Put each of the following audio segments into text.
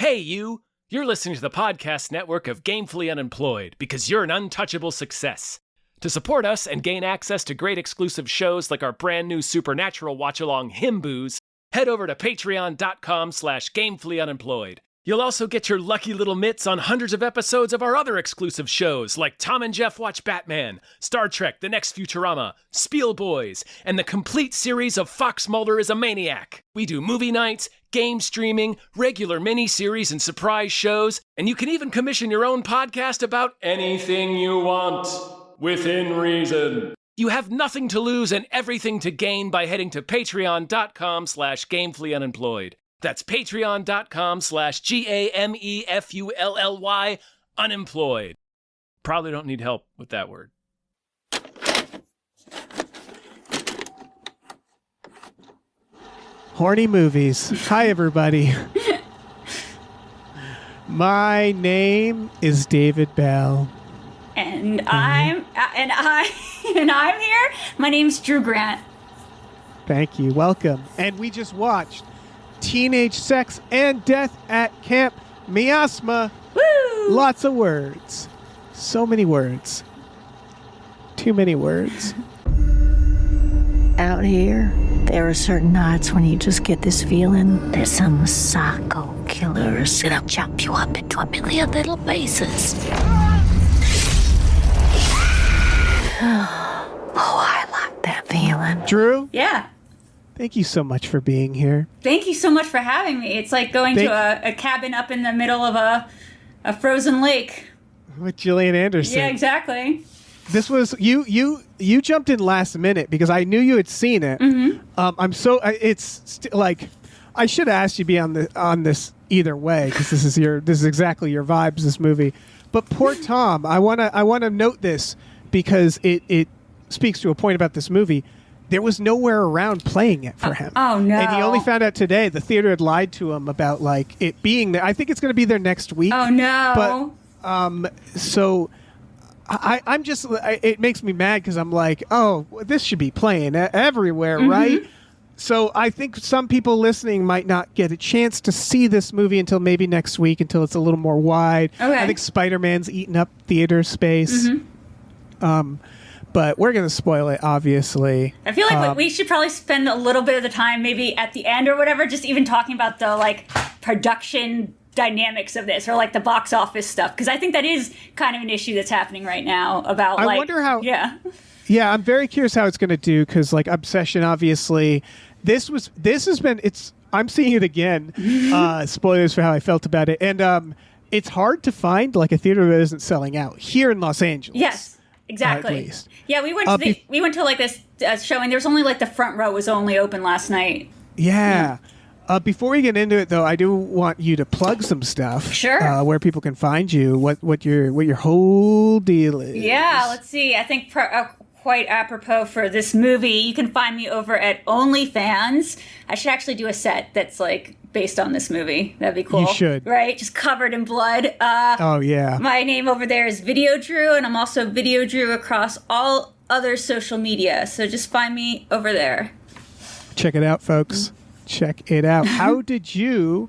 Hey, you! You're listening to the podcast network of Gamefully Unemployed because you're an untouchable success. To support us and gain access to great exclusive shows like our brand new Supernatural watch-along Himboos, head over to patreon.com/gamefullyunemployed. You'll also get your lucky little mitts on hundreds of episodes of our other exclusive shows like Tom and Jeff Watch Batman, Star Trek The Next Futurama, Spiel Boys, and the complete series of Fox Mulder is a Maniac. We do movie nights, game streaming, regular mini-series and surprise shows, and you can even commission your own podcast about anything you want, within reason. You have nothing to lose and everything to gain by heading to patreon.com/gamefullyunemployed. That's patreon.com/GAMEFULLY unemployed. Probably don't need help with that word. Horny movies. Hi, everybody. My name is David Bell. And I'm here. My name's Drew Grant. Thank you. Welcome. And we just watched Teenage Sex and Death at Camp Miasma. Woo! Lots of words. So many words. Too many words. Out here, there are certain nights when you just get this feeling there's some psycho killers gonna chop you up into a million little pieces. Oh, I like that feeling. Drew? Yeah. Thank you so much for being here. Thank you so much for having me. It's like going to a cabin up in the middle of a frozen lake. With Gillian Anderson. Yeah, exactly. This was you jumped in last minute because I knew you had seen it. Mm-hmm. Like I should have asked you to be on this either way because this is exactly your vibes, this movie. But poor Tom, I wanna note this because it speaks to a point about this movie. There was nowhere around playing it for him. Oh no! And he only found out today. The theater had lied to him about like it being there. I think it's going to be there next week. Oh no! But so I'm just. It makes me mad because I'm like, oh, this should be playing everywhere, mm-hmm. right? So I think some people listening might not get a chance to see this movie until maybe next week, until it's a little more wide. Okay. I think Spider-Man's eaten up theater space. Mm-hmm. But we're going to spoil it, obviously. I feel like we should probably spend a little bit of the time, maybe at the end or whatever, just even talking about the like production dynamics of this or like the box office stuff, because I think that is kind of an issue that's happening right now about. I wonder how. Yeah. Yeah, I'm very curious how it's going to do because like Obsession, obviously, I'm seeing it again. Spoilers for how I felt about it, and it's hard to find like a theater that isn't selling out here in Los Angeles. Yes. Exactly. Yeah, we went to like this showing. There's only like the front row was only open last night. Yeah. Before we get into it, though, I do want you to plug some stuff. Sure. Where people can find you, what your whole deal is. Yeah. Let's see. I think quite apropos for this movie, you can find me over at OnlyFans. I should actually do a set that's like based on this movie. That'd be cool. You should. Right? Just covered in blood. Oh, yeah. My name over there is Video Drew, and I'm also Video Drew across all other social media. So just find me over there. Check it out, folks. Check it out. How did you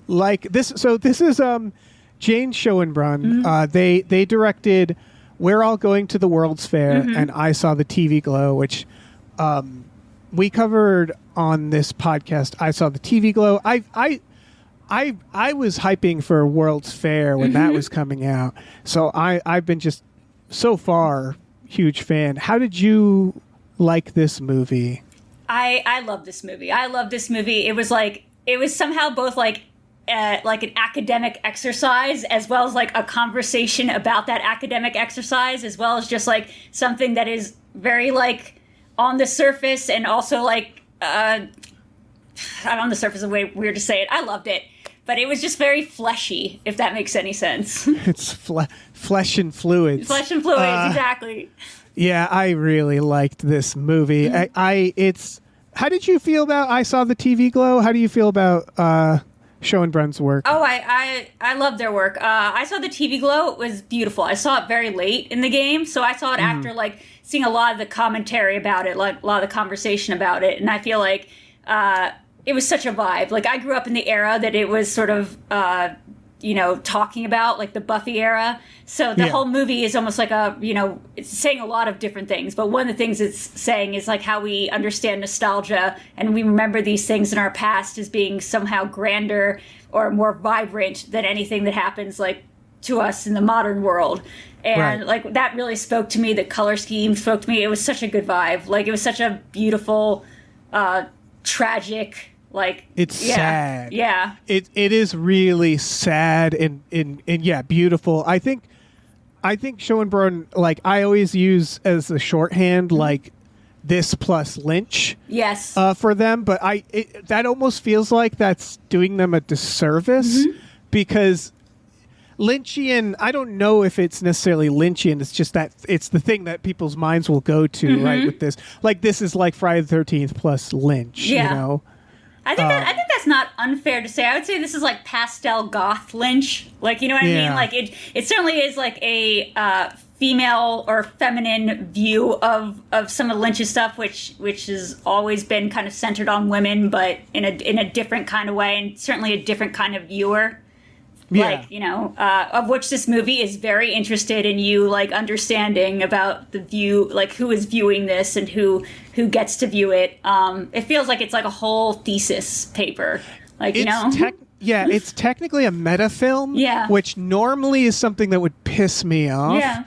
like this? So this is Jane Schoenbrunn. Mm-hmm. They directed We're All Going to the World's Fair, mm-hmm. and I Saw the TV Glow, which we covered on this podcast. I Saw the TV Glow. I was hyping for World's Fair when that was coming out. So I've been just so far huge fan. How did you like this movie? I love this movie. I love this movie. It was somehow both like an academic exercise as well as like a conversation about that academic exercise, as well as just like something that is very like on the surface and also like on the surface is a way weird to say it. I loved it, but it was just very fleshy, if that makes any sense. It's flesh and fluids. Flesh and fluids, exactly. Yeah, I really liked this movie. Mm-hmm. How did you feel about I Saw the TV Glow? How do you feel about Schoenbrunn's work? Oh, I love their work. I Saw the TV Glow. It was beautiful. I saw it very late in the game, so I saw it after like seeing a lot of the commentary about it, like a lot of the conversation about it, and I feel like such a vibe. Like, I grew up in the era that it was sort of, talking about, like the Buffy era. So the whole movie is almost like it's saying a lot of different things. But one of the things it's saying is like how we understand nostalgia and we remember these things in our past as being somehow grander or more vibrant than anything that happens like to us in the modern world. And like that really spoke to me. The color scheme spoke to me. It was such a good vibe. Like, it was such a beautiful, tragic, like, it's sad. Yeah. It is really sad and beautiful. I think Schoenbrunn, like, I always use as a shorthand, like, this plus Lynch. Yes. For them, but that almost feels like that's doing them a disservice because Lynchian, I don't know if it's necessarily Lynchian. It's just that it's the thing that people's minds will go to, right? With this, like, this is like Friday the 13th plus Lynch. Yeah. You know. I think that's not unfair to say. I would say this is like pastel goth Lynch. Like, you know what I mean? Like, it certainly is like a female or feminine view of some of Lynch's stuff, which has always been kind of centered on women, but in a different kind of way, and certainly a different kind of viewer. Like, of which this movie is very interested in you, like, understanding about the view, like, who is viewing this and who gets to view it. It feels like it's like a whole thesis paper, like, it's technically a meta film, which normally is something that would piss me off.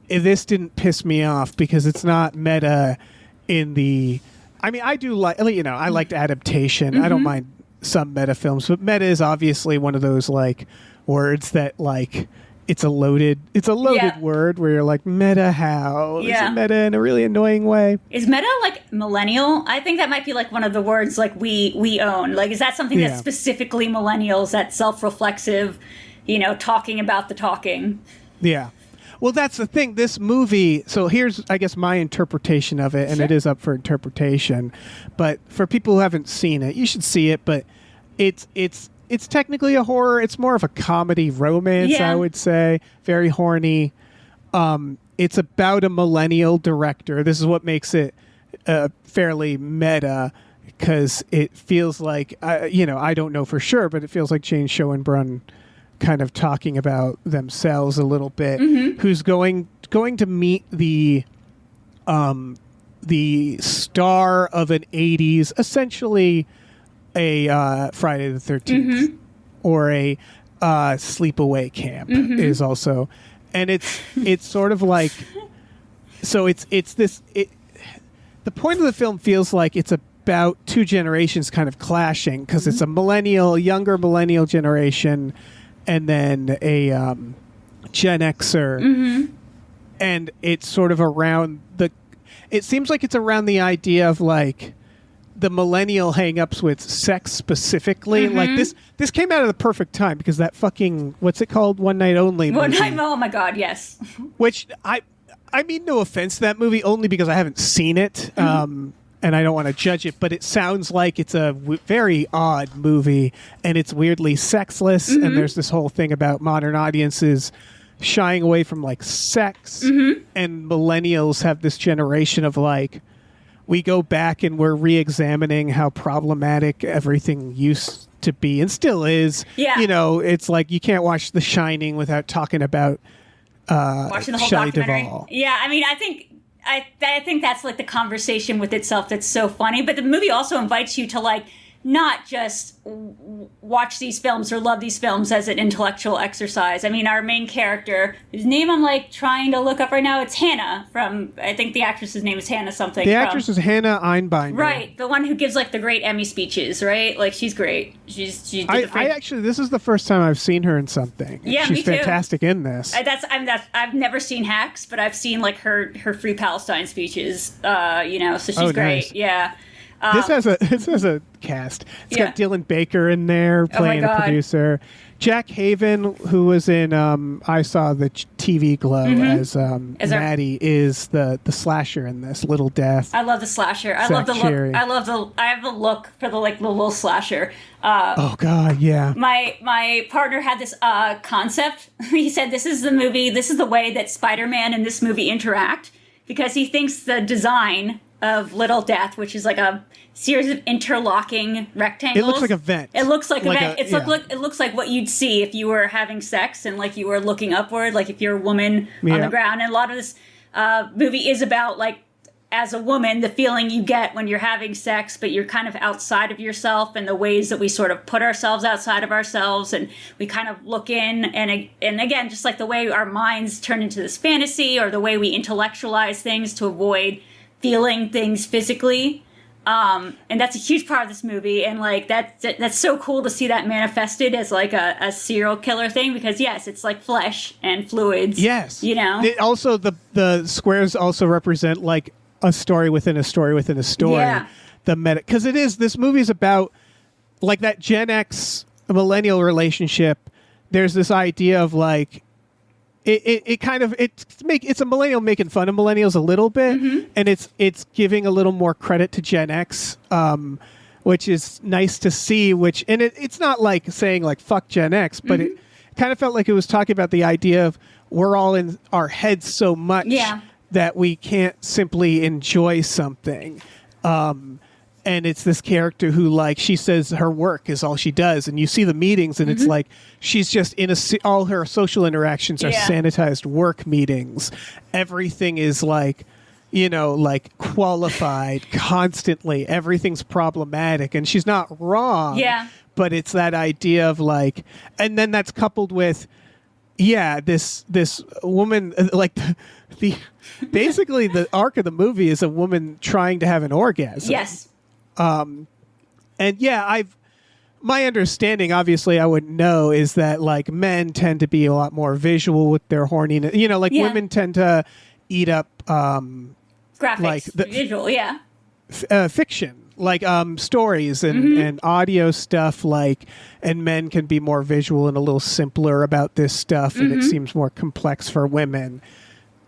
This didn't piss me off because it's not meta in the. I mean, I do like, I liked adaptation. I don't mind some meta films, but meta is obviously one of those like words that like it's a loaded word where you're like, meta how? Is it meta in a really annoying way? Is meta like millennial? I think that might be like one of the words like we own. Like, is that something that's specifically millennials, that self-reflexive, talking about the talking? Yeah. Well, that's the thing. This movie, so here's, I guess, my interpretation of it, and it is up for interpretation. But for people who haven't seen it, you should see it. But it's technically a horror. It's more of a comedy romance, I would say. Very horny. It's about a millennial director. This is what makes it fairly meta, because it feels like, I don't know for sure, but it feels like Jane Schoenbrunn kind of talking about themselves a little bit, who's going to meet the star of an 80s, essentially a Friday the 13th or a sleepaway camp is also, and it's sort of like, so it's this, the point of the film feels like it's about two generations kind of clashing, because it's a younger millennial generation and then a Gen Xer, and it's sort of around it seems like it's around the idea of like the millennial hang-ups with sex specifically. Like this came out of the perfect time, because that fucking, what's it called, One Night Only movie. Oh my god, yes. Which I mean no offense to that movie, only because I haven't seen it. And I don't want to judge it, but it sounds like it's a very odd movie, and it's weirdly sexless, and there's this whole thing about modern audiences shying away from like sex, and millennials have this generation of like, we go back and we're re-examining how problematic everything used to be and still is. Yeah. It's like you can't watch The Shining without talking about watching the whole Shelley documentary. Duvall. Yeah, I mean, I think that's like the conversation with itself that's so funny. But the movie also invites you to like not just watch these films or love these films as an intellectual exercise. I mean, our main character, whose name I'm like trying to look up right now, it's Hannah from, I think the actress's name is Hannah something. The actress is Hannah Einbinder. Right, the one who gives like the great Emmy speeches, right? Like, she's great. I actually, this is the first time I've seen her in something. Yeah, she's me too. Fantastic in this. I've never seen Hacks, but I've seen like her Free Palestine speeches. So she's great. Nice. Yeah. This has a cast. It's got Dylan Baker in there playing a producer. Jack Haven, who was in I Saw the TV Glow as Maddie, is the slasher in this. Little Death. I love the slasher. I love the look. I have the look for the little slasher. Oh God, yeah. My partner had this concept. He said, "This is the movie. This is the way that Spider-Man and this movie interact," because he thinks the design of Little Death, which is like a series of interlocking rectangles. It looks like a vent. It looks like a vent. Yeah. It looks like what you'd see if you were having sex and like you were looking upward, like if you're a woman on Yeah. the ground. And a lot of this movie is about like, as a woman, the feeling you get when you're having sex, but you're kind of outside of yourself, and the ways that we sort of put ourselves outside of ourselves, and we kind of look in, and again, just like the way our minds turn into this fantasy, or the way we intellectualize things to avoid feeling things physically. And that's a huge part of this movie, and like that's so cool to see that manifested as like a serial killer thing, because yes, it's like flesh and fluids. Yes, you know. It also, the squares also represent like a story within a story within a story. Yeah. The meta, because this movie is about like that Gen X millennial relationship. There's this idea of like it's a millennial making fun of millennials a little bit, and it's giving a little more credit to Gen X, which is nice to see. It's not like saying like fuck Gen X, but it kind of felt like it was talking about the idea of we're all in our heads so much that we can't simply enjoy something. And it's this character who, like, she says her work is all she does, and you see the meetings, and it's like she's just all her social interactions are sanitized work meetings. Everything is like, like qualified constantly. Everything's problematic, and she's not wrong. Yeah. But it's that idea of like, and then that's coupled with, this woman, like the basically the arc of the movie is a woman trying to have an orgasm. Yes. And my understanding, obviously I wouldn't know, is that like men tend to be a lot more visual with their horniness. Women tend to eat up, Graphics, like visual, fiction, like stories and audio stuff, like, and men can be more visual and a little simpler about this stuff, and it seems more complex for women.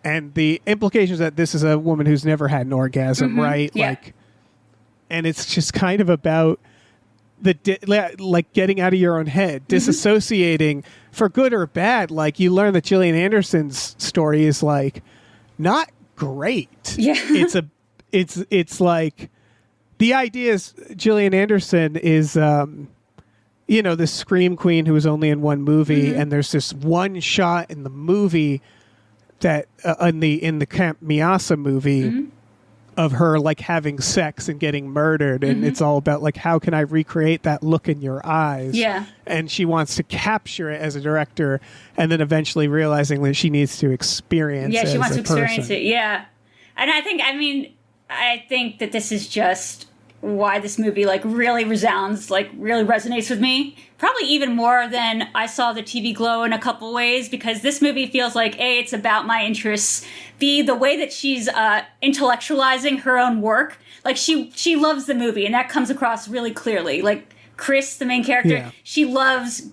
And the implications that this is a woman who's never had an orgasm, right? Yeah. Like, and it's just kind of about like getting out of your own head, disassociating for good or bad. Like, you learn that Gillian Anderson's story is like not great. Yeah. It's like, the idea is Gillian Anderson is, this scream queen who was only in one movie, and there's this one shot in the movie that in the Camp Miasma movie of her like having sex and getting murdered, and it's all about like, how can I recreate that look in your eyes? Yeah. And she wants to capture it as a director, and then eventually realizing that she needs to experience it. Yeah, she wants to experience person. it. Yeah. And I think that this is just why this movie like really resounds, like really resonates with me, probably even more than I saw the TV Glow in a couple ways, because this movie feels like A, it's about my interests, B, the way that she's intellectualizing her own work. Like she loves the movie, and that comes across really clearly. Like Chris, the main character, she wants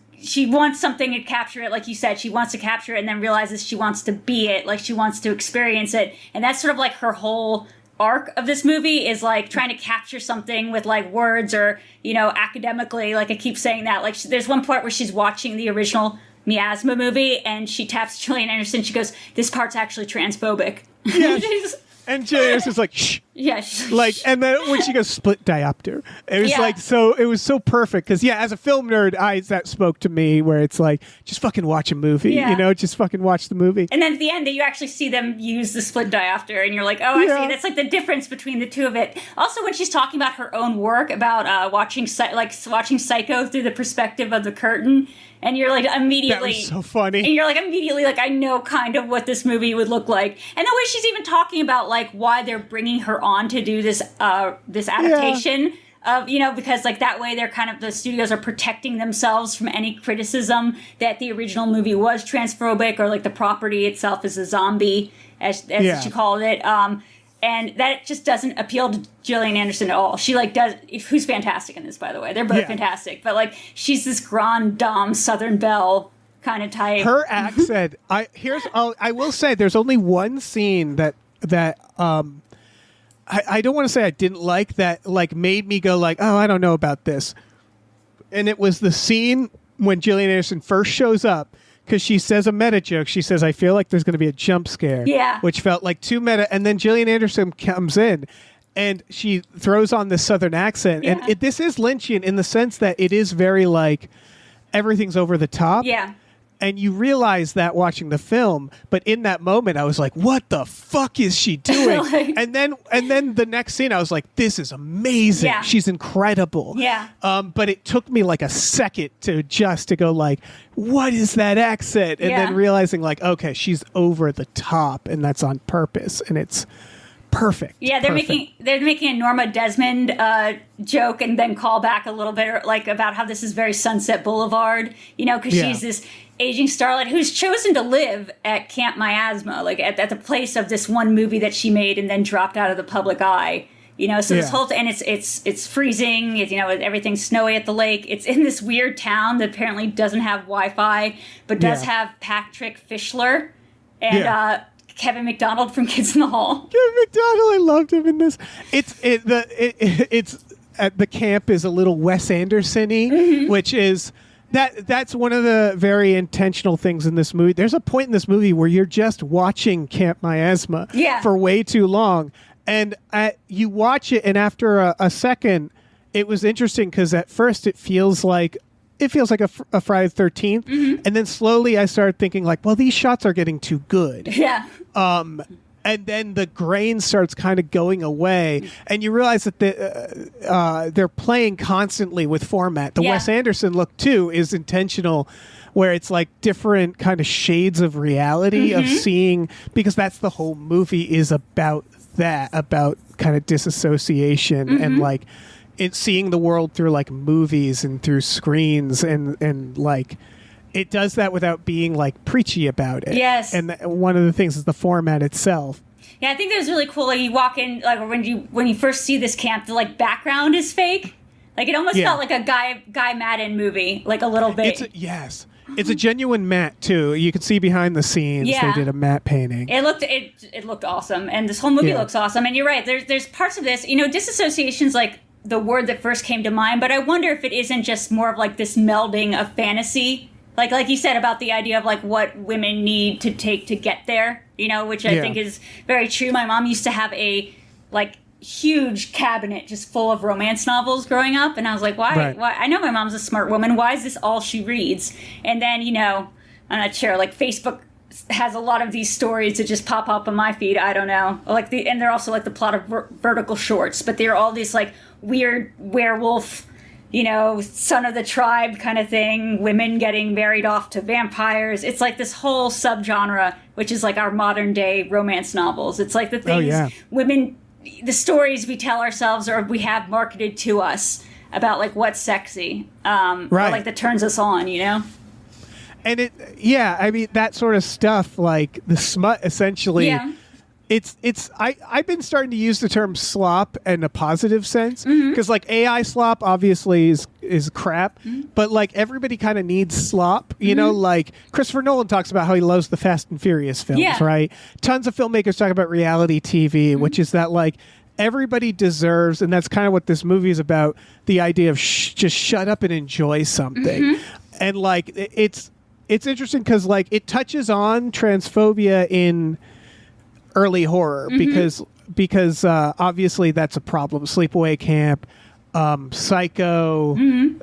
something to capture it, like you said. She wants to capture it and then realizes she wants to be it, like she wants to experience it. And that's sort of like her whole arc of this movie, is like trying to capture something with like words, or academically. Like I keep saying that, like there's one part where she's watching the original Miasma movie and she taps Gillian Anderson. She goes, "This part's actually transphobic." Yeah. And Gillian Anderson's like, shh. Yeah. Like, and then when she goes split diopter, it was like, so it was so perfect. Because as a film nerd, that spoke to me, where it's like, just fucking watch a movie, just fucking watch the movie. And then at the end, you actually see them use the split diopter, and you're like, oh, I see. That's like the difference between the two of it. Also, when she's talking about her own work, about watching Psycho through the perspective of the curtain, and you're like immediately, that was so funny. And you're like immediately like, I know kind of what this movie would look like. And the way she's even talking about like why they're bringing her on to do this this adaptation of, because like that way they're kind of, the studios are protecting themselves from any criticism that the original movie was transphobic, or like the property itself is a zombie, as she called it. And that just doesn't appeal to Gillian Anderson at all. She like does, who's fantastic in this, by the way. They're both fantastic. But like, she's this grande dame Southern belle kind of type. Her accent. I will say, there's only one scene that I don't want to say I didn't like, that like made me go like, oh, I don't know about this. And it was the scene when Gillian Anderson first shows up, because she says a meta joke. She says, "I feel like there's going to be a jump scare." Yeah. Which felt like too meta. And then Gillian Anderson comes in, and she throws on this Southern accent. Yeah. And this is Lynchian in the sense that it is very like everything's over the top. Yeah. And you realize that watching the film, but in that moment I was like, what the fuck is she doing? Like- and then the next scene I was like, this is amazing. Yeah. She's incredible. Yeah. But it took me like a second to go like, what is that accent? And Yeah. then realizing like, okay, she's over the top and that's on purpose and it's perfect. Yeah, they're Perfect. making a Norma Desmond joke and then call back a little bit like about how this is very Sunset Boulevard, because Yeah. she's this aging starlet who's chosen to live at Camp Miasma, like at the place of this one movie that she made and then dropped out of the public eye. So this Yeah. whole and it's freezing. Everything's snowy at the lake. It's in this weird town that apparently doesn't have Wi-Fi, but does Yeah. have Patrick Fischler and Yeah. Kevin McDonald from Kids in the Hall. Kevin McDonald, I loved him in this. It's at the camp is a little Wes Anderson-y, Mm-hmm. which is that's one of the very intentional things in this movie. There's a point in this movie where you're just watching Camp Miasma Yeah. for way too long, and you watch it, and after a second, it was interesting because at first it feels like a Friday the 13th, Mm-hmm. and then slowly I started thinking like, well, these shots are getting too good. Yeah. And then the grain starts kind of going away, and you realize that they're playing constantly with format. The Yeah. Wes Anderson look too is intentional, where it's like different kind of shades of reality of seeing, because that's the whole movie is about kind of disassociation and like it's seeing the world through like movies and through screens and like. It does that without being like preachy about it. Yes. And one of the things is the format itself. Yeah, I think that was really cool. Like you walk in, like when you first see this camp, the like background is fake. Like it almost Yeah. felt like a Guy Madden movie, like a little bit. Yes. It's a genuine matte too. You can see behind the scenes Yeah. they did a matte painting. It looked awesome, and this whole movie Yeah. looks awesome. And you're right. There's parts of this, disassociation's like the word that first came to mind, but I wonder if it isn't just more of like this melding of fantasy. Like you said about the idea of like what women need to take to get there, which I Yeah. think is very true. My mom used to have a like huge cabinet just full of romance novels growing up, and I was like, why? Right. Why? I know my mom's a smart woman. Why is this all she reads? And then I'm not sure. Like Facebook has a lot of these stories that just pop up on my feed. I don't know. And they're also like the plot of Vertical Shorts, but they're all these like weird werewolf. Son of the tribe kind of thing, women getting married off to vampires. It's like this whole subgenre, which is like our modern day romance novels. It's like the things yeah. women, the stories we tell ourselves or we have marketed to us about like what's sexy, or Right. like that turns us on, And I mean that sort of stuff, like the smut essentially. Yeah. I've been starting to use the term slop in a positive sense because like AI slop obviously is crap, but like everybody kind of needs slop, like Christopher Nolan talks about how he loves the Fast and Furious films, Yeah. right? Tons of filmmakers talk about reality TV, which is that like everybody deserves, and that's kind of what this movie is about, the idea of just shut up and enjoy something. And like it's interesting because like it touches on transphobia in early horror because obviously that's a problem. Sleepaway Camp, Psycho,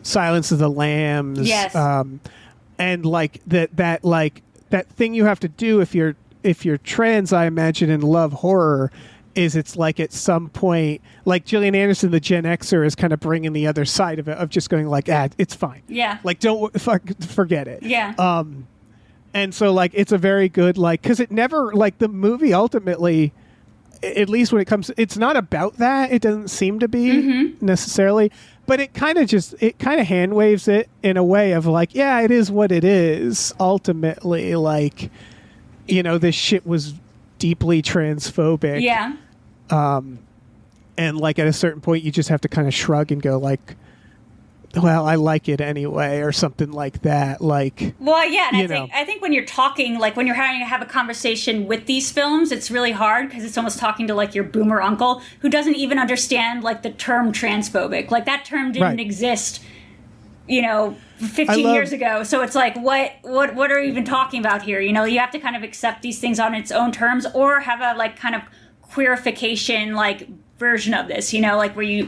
Silence of the Lambs, Yes. and like that thing you have to do if you're trans, I imagine, and love horror, is it's like at some point, like Gillian Anderson, the Gen Xer, is kind of bringing the other side of it, of just going like, it's fine. Yeah. Like forget it. Yeah. And so, like, it's a very good, like, because it never, like, the movie ultimately, at least when it comes, it's not about that. It doesn't seem to be necessarily, but it kind of hand waves it in a way of like, yeah, it is what it is. Ultimately, like, this shit was deeply transphobic. Yeah. And like at a certain point, you just have to kind of shrug and go like, well, I like it anyway, or something like that. Like, Well, yeah, and you I think when you're talking, like when you're having to have a conversation with these films, it's really hard because it's almost talking to like your boomer uncle who doesn't even understand like the term transphobic. Like that term didn't Right. exist, 15 years ago. So it's like, what are we even talking about here? You have to kind of accept these things on its own terms, or have a like kind of queerification, like version of this, like where you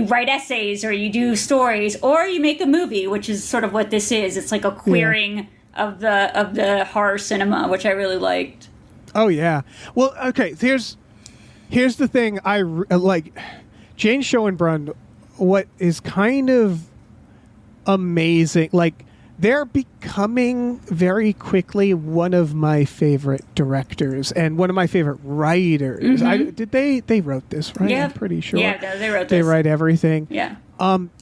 write essays or you do stories or you make a movie, which is sort of what this is. It's like a queering of the horror cinema, which I really liked. Oh yeah. Well, okay. Here's the thing. I like Jane Schoenbrunn. What is kind of amazing, like they're becoming very quickly one of my favorite directors and one of my favorite writers. They wrote this, right? Yeah. I'm pretty sure. Yeah, they wrote this. They write everything. Yeah.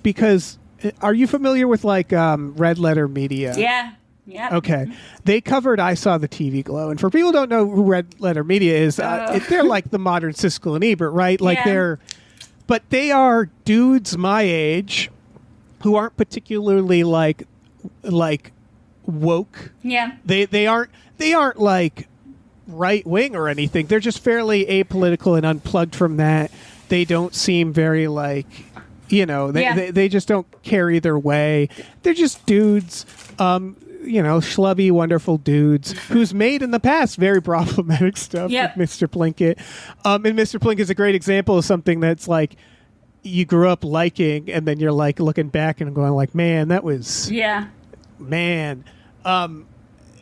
Because are you familiar with like Red Letter Media? Yeah. Yeah. Okay. They covered I Saw the TV Glow. And for people who don't know who Red Letter Media is, they're like the modern Siskel and Ebert, right? Like but they are dudes my age who aren't particularly like woke. Yeah. They aren't like right wing or anything. They're just fairly apolitical and unplugged from that. They don't seem very like, they just don't carry their way. They're just dudes, schlubby, wonderful dudes who's made in the past very problematic stuff with Mr. Plinkett. And Mr. Plinkett is a great example of something that's like, you grew up liking, and then you're like looking back and going like, man, that was man.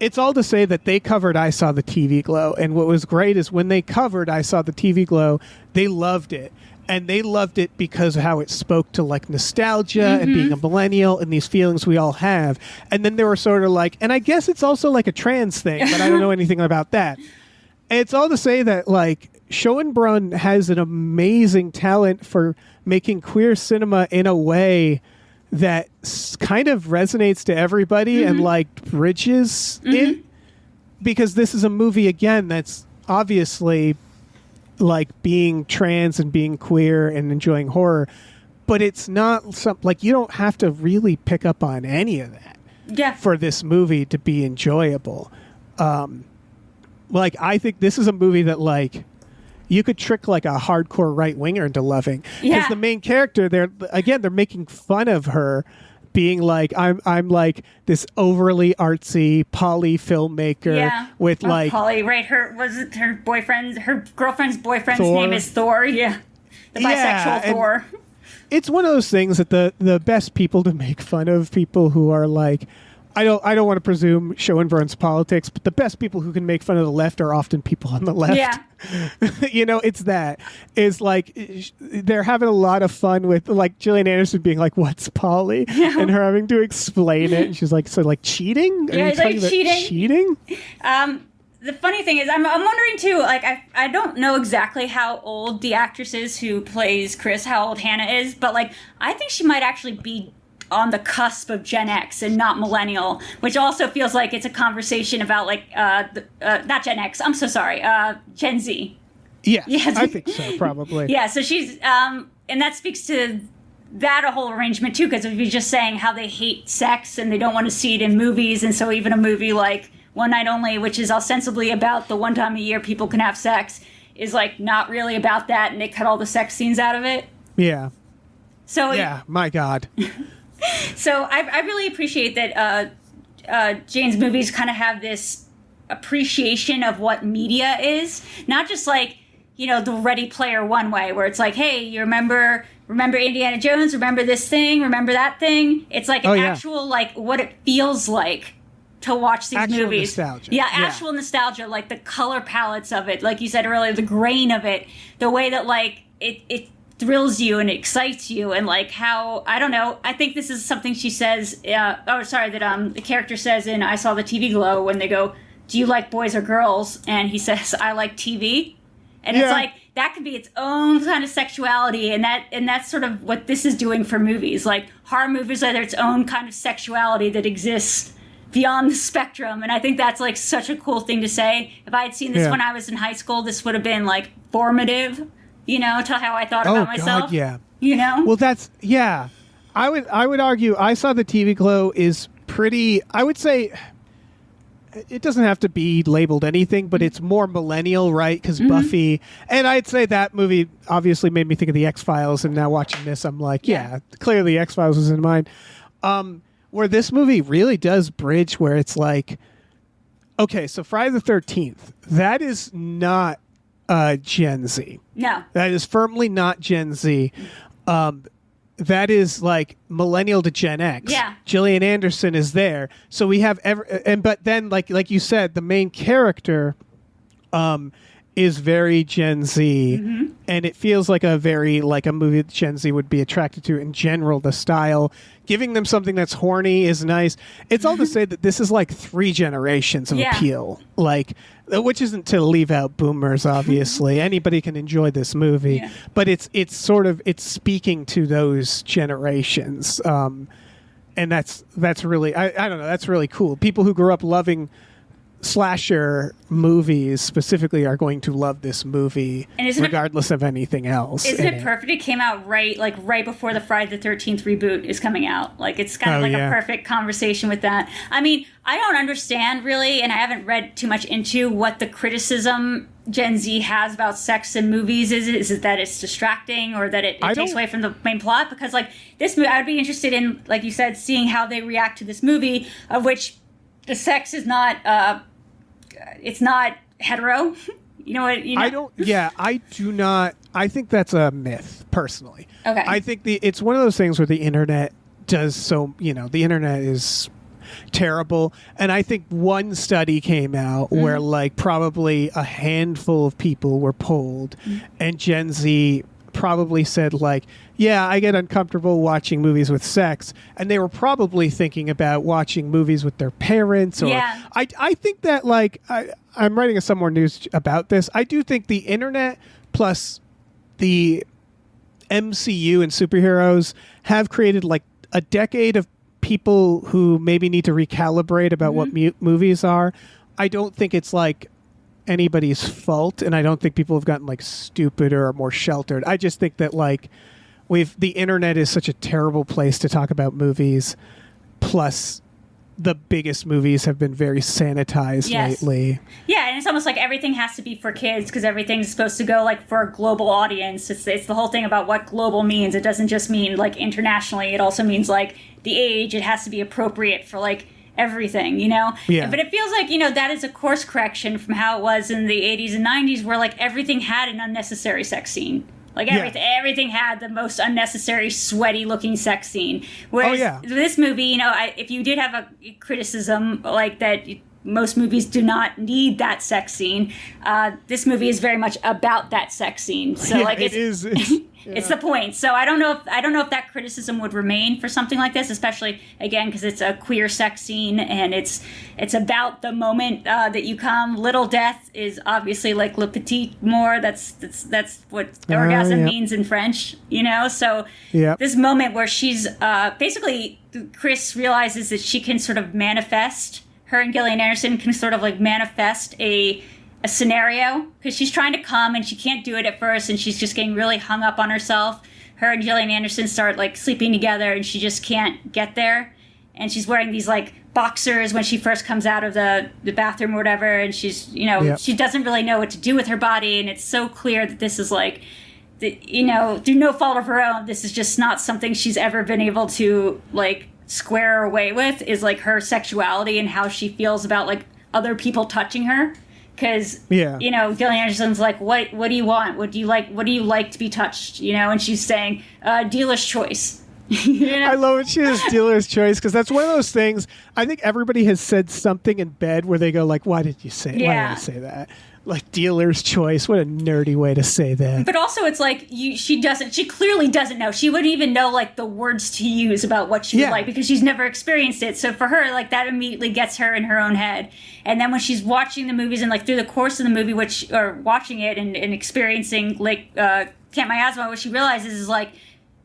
It's all to say that they covered I Saw the TV Glow, and what was great is when they covered I Saw the TV Glow, they loved it, and they loved it because of how it spoke to like nostalgia and being a millennial and these feelings we all have. And then they were sort of like, and I guess it's also like a trans thing, but I don't know anything about that. And it's all to say that like Schoenbrunn has an amazing talent for making queer cinema in a way that kind of resonates to everybody and like bridges it, because this is a movie again that's obviously like being trans and being queer and enjoying horror, but it's not like you don't have to really pick up on any of that for this movie to be enjoyable. Like I think this is a movie that like you could trick like a hardcore right winger into loving, because the main character, they're making fun of her being like, I'm like this overly artsy poly filmmaker with like Polly, right? Her girlfriend's boyfriend's name is Thor. Yeah, the bisexual Thor. It's one of those things that the best people to make fun of people who are like, I don't want to presume Schoenbrunn's politics, but the best people who can make fun of the left are often people on the left. Yeah. It's like they're having a lot of fun with like Gillian Anderson being like, "What's poly?" and her having to explain it. And she's like, "So like cheating? Yeah, it's like cheating." The funny thing is, I'm wondering too. Like, I don't know exactly how old the actress is who plays Chris, how old Hannah is, but like I think she might actually be on the cusp of Gen X and not millennial, which also feels like it's a conversation about like not Gen X. I'm so sorry, Gen Z. Yeah, I think so, probably. Yeah, so she's and that speaks to that whole arrangement too, because if you're just saying how they hate sex and they don't want to see it in movies, and so even a movie like One Night Only, which is ostensibly about the one time a year people can have sex, is like not really about that, and they cut all the sex scenes out of it. Yeah. So my God. So I really appreciate that Jane's movies kind of have this appreciation of what media is, not just like, the Ready Player One way, where it's like, hey, you remember Indiana Jones, remember this thing, remember that thing. It's like an actual like what it feels like to watch these actual movies. Nostalgia. Yeah, actual nostalgia, like the color palettes of it, like you said earlier, the grain of it, the way that like it thrills you and excites you, and like how, I don't know, I think this is something she says, that the character says in I Saw the TV Glow when they go, do you like boys or girls? And he says, I like TV. And it's like, that could be its own kind of sexuality, and that's sort of what this is doing for movies. Like, horror movies are its own kind of sexuality that exists beyond the spectrum, and I think that's like such a cool thing to say. If I had seen this when I was in high school, this would have been like formative, to how I thought about myself. God, yeah. Well, that's I would argue I Saw the TV Glow is pretty, I would say it doesn't have to be labeled anything, but it's more millennial, right? Because Buffy, and I'd say that movie obviously made me think of the X-Files, and now watching this, I'm like, clearly the X-Files was in mind. Where this movie really does bridge, where it's like, okay, so Friday the 13th, that is not Gen Z. No. That is firmly not Gen Z. That is like millennial to Gen X. Yeah. Gillian Anderson is there. So we have but then like you said, the main character is very Gen Z, and it feels like a movie that Gen Z would be attracted to in general. The style, giving them something that's horny is nice. It's all to say that this is like 3 generations of appeal, like, which isn't to leave out boomers. Obviously, anybody can enjoy this movie, but it's speaking to those generations, and that's really I don't know, that's really cool. People who grew up loving slasher movies specifically are going to love this movie, and regardless of anything else. Isn't it perfect? It came out right before the Friday the 13th reboot is coming out. Like, it's kind of a perfect conversation with that. I mean, I don't understand really, and I haven't read too much into what the criticism Gen Z has about sex in movies is. Is it that it's distracting, or that it takes away from the main plot? Because like this movie, I would be interested in, like you said, seeing how they react to this movie, of which the sex is not it's not hetero. You know what? I do not. I think that's a myth, personally. Okay. I think it's one of those things where the internet does so. The internet is terrible, and I think one study came out where like probably a handful of people were polled, and Gen Z probably said like, yeah, I get uncomfortable watching movies with sex, and they were probably thinking about watching movies with their parents. Or I think that like I'm writing some more news about this. I do think the internet plus the MCU and superheroes have created like a decade of people who maybe need to recalibrate about what movies are. I don't think it's like anybody's fault, and I don't think people have gotten like stupider or more sheltered. I just think that like the internet is such a terrible place to talk about movies, plus the biggest movies have been very sanitized lately. Yeah, and it's almost like everything has to be for kids because everything's supposed to go like for a global audience. It's the whole thing about what global means. It doesn't just mean like internationally. It also means like the age. It has to be appropriate for like everything, Yeah. But it feels like, that is a course correction from how it was in the 80s and 90s, where like everything had an unnecessary sex scene. Like everything had the most unnecessary, sweaty-looking sex scene. Whereas this movie, if you did have a criticism like that, most movies do not need that sex scene. This movie is very much about that sex scene. So like it is. It's the point. So I don't know if that criticism would remain for something like this, especially again because it's a queer sex scene and it's about the moment that you come. Little death is obviously like le petit mort. That's what orgasm means in French. So this moment where she's basically Chris realizes that she can sort of manifest. Her and Gillian Anderson can sort of like manifest a scenario because she's trying to come and she can't do it at first, and she's just getting really hung up on herself. Her and Gillian Anderson start like sleeping together, and she just can't get there. And she's wearing these like boxers when she first comes out of the bathroom or whatever, and she's she doesn't really know what to do with her body, and it's so clear that this is like through no fault of her own, this is just not something she's ever been able to like square away with, is like her sexuality and how she feels about like other people touching her. Because Gillian Anderson's like, what do you want? What do you like to be touched? And she's saying, dealer's choice. I love it. She has dealer's choice, because that's one of those things. I think everybody has said something in bed where they go like, why did you say why did I say that? Like, dealer's choice. What a nerdy way to say that. But also it's like she clearly doesn't know. She wouldn't even know like the words to use about what she would like, because she's never experienced it. So for her, like, that immediately gets her in her own head. And then when she's watching the movies and like through the course of the movie, or watching it and experiencing like Camp Miasma, what she realizes is like,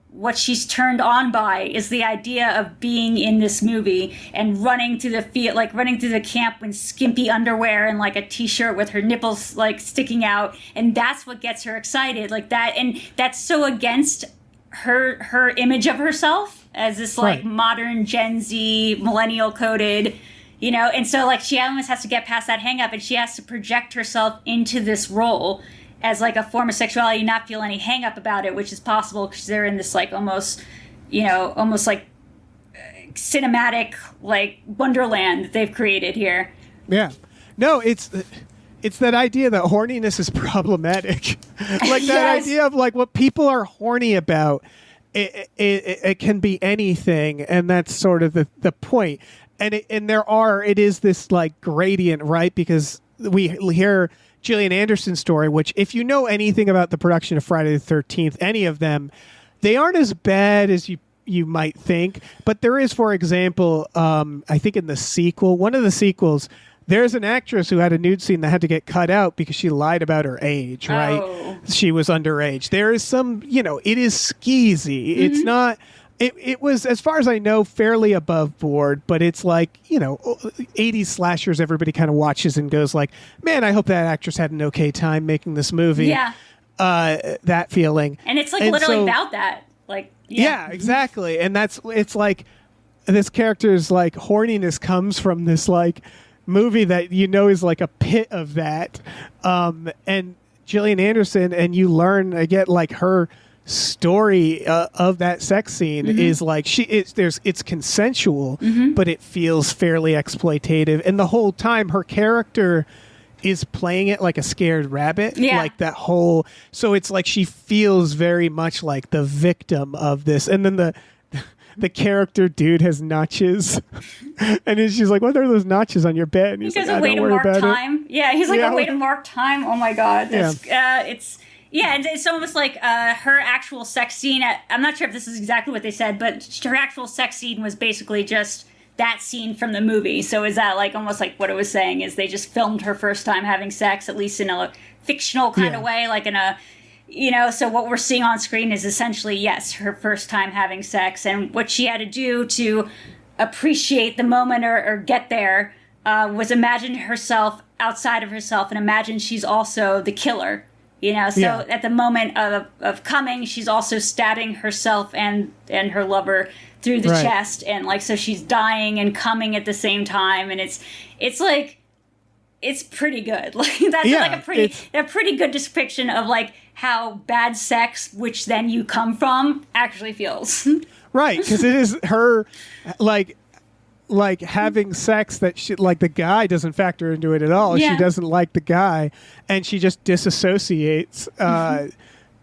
what she's turned on by is the idea of being in this movie and running through the camp in skimpy underwear and like a t-shirt with her nipples like sticking out, and that's what gets her excited, like that. And that's so against her image of herself as this like modern Gen Z millennial coded, and so like she almost has to get past that hang up, and she has to project herself into this role as like a form of sexuality, not feel any hang up about it, which is possible because they're in this like almost like cinematic like wonderland that they've created here. Yeah, no, it's it's that idea that horniness is problematic. Like that Yes. idea of like what people are horny about. It can be anything, and that's sort of the point. And it is this like gradient, right? Because we hear Gillian Anderson's story, which if you know anything about the production of Friday the 13th, any of them, they aren't as bad as you might think. But there is, for example, I think in the sequel, one of the sequels, there's an actress who had a nude scene that had to get cut out because she lied about her age, right? Oh. She was underage. There is some, it is skeezy. Mm-hmm. It's not, it was, as far as I know, fairly above board, but it's like, 80s slashers everybody kind of watches and goes like, man, I hope that actress had an okay time making this movie. Yeah. That feeling. And it's like And literally so- about that. Like, yeah, exactly. And it's like this character's like horniness comes from this like movie that is like a pit of that. And Gillian Anderson, and you learn again like her story of that sex scene is like it's consensual, but it feels fairly exploitative. And the whole time her character is playing it like a scared rabbit. Yeah. Like that whole, so it's like she feels very much like the victim of this. And then the character dude has notches. And she's like, what are those notches on your bed? And he he's goes like, a way to mark time. Yeah, he's like Yeah. a way to mark time. Oh my god. That's, it's almost like her actual sex scene. I'm not sure if this is exactly what they said, but her actual sex scene was basically just that scene from the movie. So is that like almost like what it was saying is they just filmed her first time having sex, at least in a fictional kind of way, like in a, so what we're seeing on screen is essentially, yes, her first time having sex, and what she had to do to appreciate the moment or get there was imagine herself outside of herself and imagine she's also the killer. So at the moment of coming, she's also stabbing herself and her lover through the chest, and like so she's dying and coming at the same time, and it's like it's pretty good. Like that's like a pretty good depiction of like how bad sex, which then you come from, actually feels. Right, because it is her like having sex that she like the guy doesn't factor into it at all. Yeah. She doesn't like the guy, and she just disassociates,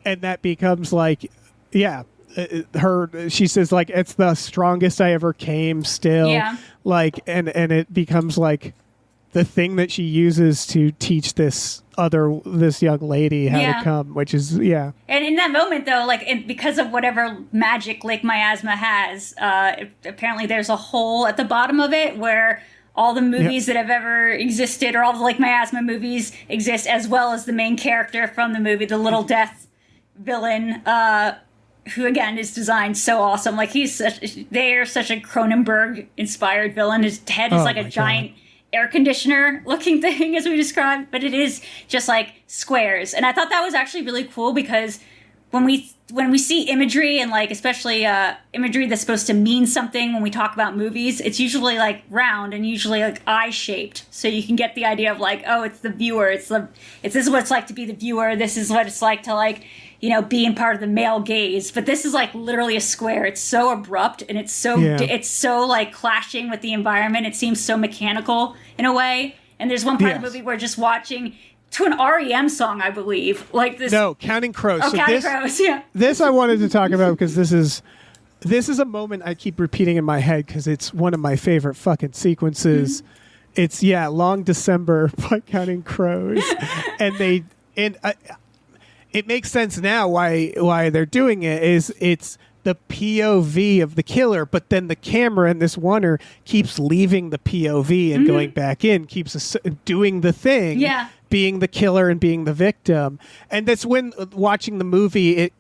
and that becomes like, she says like it's the strongest I ever came. Still, like, and it becomes like the thing that she uses to teach this young lady how to come, which is And in that moment, though, like because of whatever magic Lake Miasma has, apparently there's a hole at the bottom of it where all the movies that have ever existed, or all the Lake Miasma movies exist, as well as the main character from the movie, the Little Death villain, who again is designed so awesome. Like they're such a Cronenberg-inspired villain. His head is like a giant air conditioner looking thing, as we described, but it is just like squares. And I thought that was actually really cool because when we see imagery, and like especially imagery that's supposed to mean something when we talk about movies, it's usually like round and usually like eye shaped, so you can get the idea of like, oh, it's the viewer, it's this is what it's like to be the viewer, this is what it's like to like be in part of the male gaze. But this is like literally a square. It's so abrupt, and it's so like clashing with the environment. It seems so mechanical in a way. And there's one part of the movie where just watching to an REM song, I believe, like this. No, Counting Crows. Oh, So Counting Crows. Yeah. This I wanted to talk about because this is a moment I keep repeating in my head because it's one of my favorite fucking sequences. It's Long December by Counting Crows, and it makes sense now why they're doing it. It's the POV of the killer, but then the camera in this oneer keeps leaving the POV and going back in, keeps doing the thing, being the killer and being the victim. And that's when watching the movie,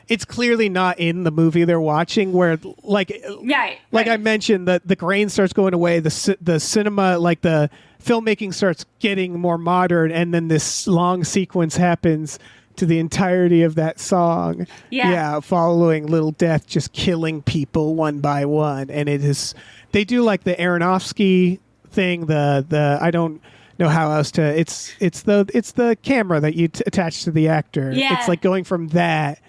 it's clearly not in the movie they're watching, where I mentioned, the grain starts going away, the cinema, like the filmmaking starts getting more modern, and then this long sequence happens to the entirety of that song. Following Little Death just killing people one by one. And they do like the Aronofsky thing, the I don't know how else to, it's the camera that you attach to the actor. It's like going from that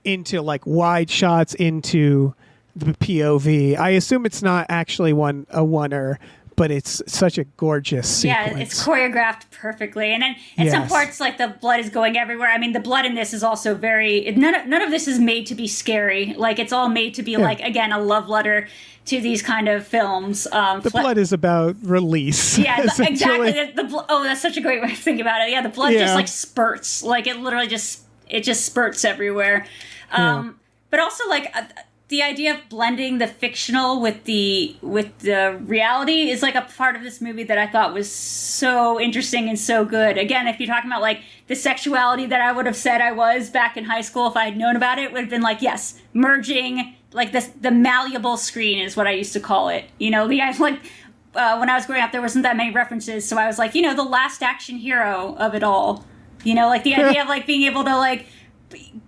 into like wide shots into the POV. I assume it's not actually a oneer, but it's such a gorgeous sequence. Yeah, it's choreographed perfectly. And then at some parts, like, the blood is going everywhere. I mean, the blood in this is also very... None of this is made to be scary. Like, it's all made to be, like, again, a love letter to these kind of films. The blood is about release. Yeah, exactly. That's such a great way of thinking about it. Yeah, the blood just, like, spurts. Like, it literally just spurts everywhere. But also, like... the idea of blending the fictional with the reality is like a part of this movie that I thought was so interesting and so good. Again, if you're talking about like the sexuality that I would have said I was back in high school if I had known about it, would have been like, yes, merging, like the malleable screen is what I used to call it. You know, when I was growing up, there wasn't that many references, so I was like, you know, the last action hero of it all. You know, like the idea of like being able to like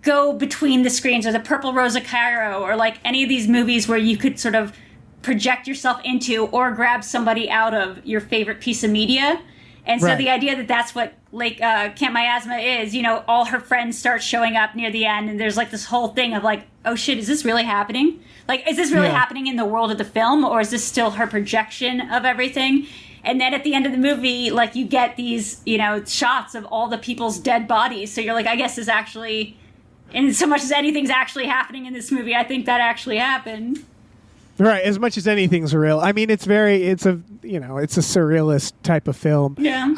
go between the screens, or the Purple Rose of Cairo, or like any of these movies where you could sort of project yourself into or grab somebody out of your favorite piece of media. And so the idea that that's what Camp Miasma is, you know, all her friends start showing up near the end, and there's like this whole thing of like, oh shit, is this really happening? Like, is this really happening in the world of the film, or is this still her projection of everything? And then at the end of the movie, like, you get these, you know, shots of all the people's dead bodies. So you're like, I guess this actually, and so much as anything's actually happening in this movie, I think that actually happened. Right, as much as anything's real. I mean, it's a surrealist type of film. Yeah.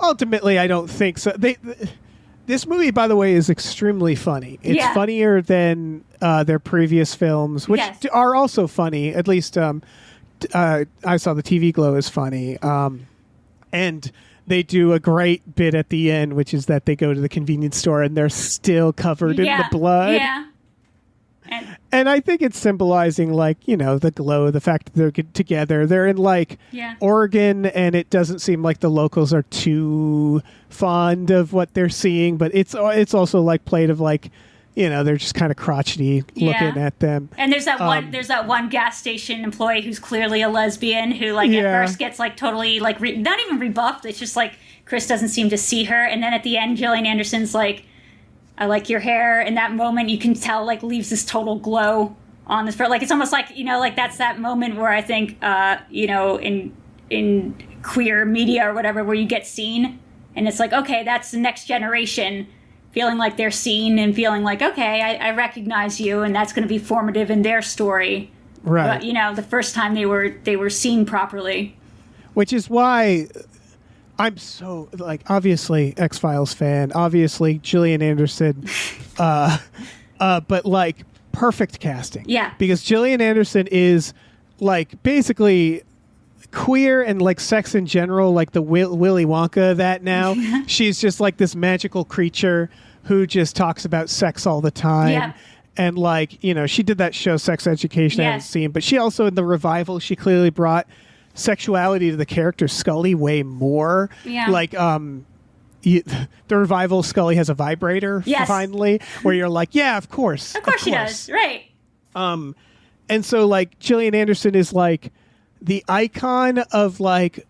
Ultimately, I don't think so. This movie, by the way, is extremely funny. It's funnier than their previous films, which are also funny. At least I saw the TV Glow is funny. And they do a great bit at the end, which is that they go to the convenience store and they're still covered in the blood. Yeah. And I think it's symbolizing, like, you know, the glow, the fact that they're together. They're in, like, Oregon, and it doesn't seem like the locals are too fond of what they're seeing. But it's also, like, played of, like, you know, they're just kind of crotchety looking at them. And there's that one gas station employee who's clearly a lesbian who, like, at first gets, like, totally, like, not even rebuffed. It's just, like, Chris doesn't seem to see her. And then at the end, Gillian Anderson's like, I like your hair. In that moment, you can tell, like, leaves this total glow on this. Like, it's almost like, you know, like, that's that moment where I think, you know, in queer media or whatever, where you get seen. And it's like, okay, that's the next generation feeling like they're seen and feeling like, okay, I recognize you, and that's going to be formative in their story. Right. But, you know, the first time they were seen properly. Which is why I'm so, like, obviously X-Files fan, obviously Gillian Anderson, but, like, perfect casting. Yeah. Because Gillian Anderson is, like, basically queer and, like, sex in general, like the Willy Wonka of that now. She's just, like, this magical creature who just talks about sex all the time. Yeah. And, like, you know, she did that show Sex Education I haven't seen, but she also, in the revival, she clearly brought sexuality to the character Scully way more. Yeah. Like, the revival, Scully has a vibrator finally, where you're like, yeah, of course. Of course she does. Right. And so, like, Gillian Anderson is, like, the icon of, like,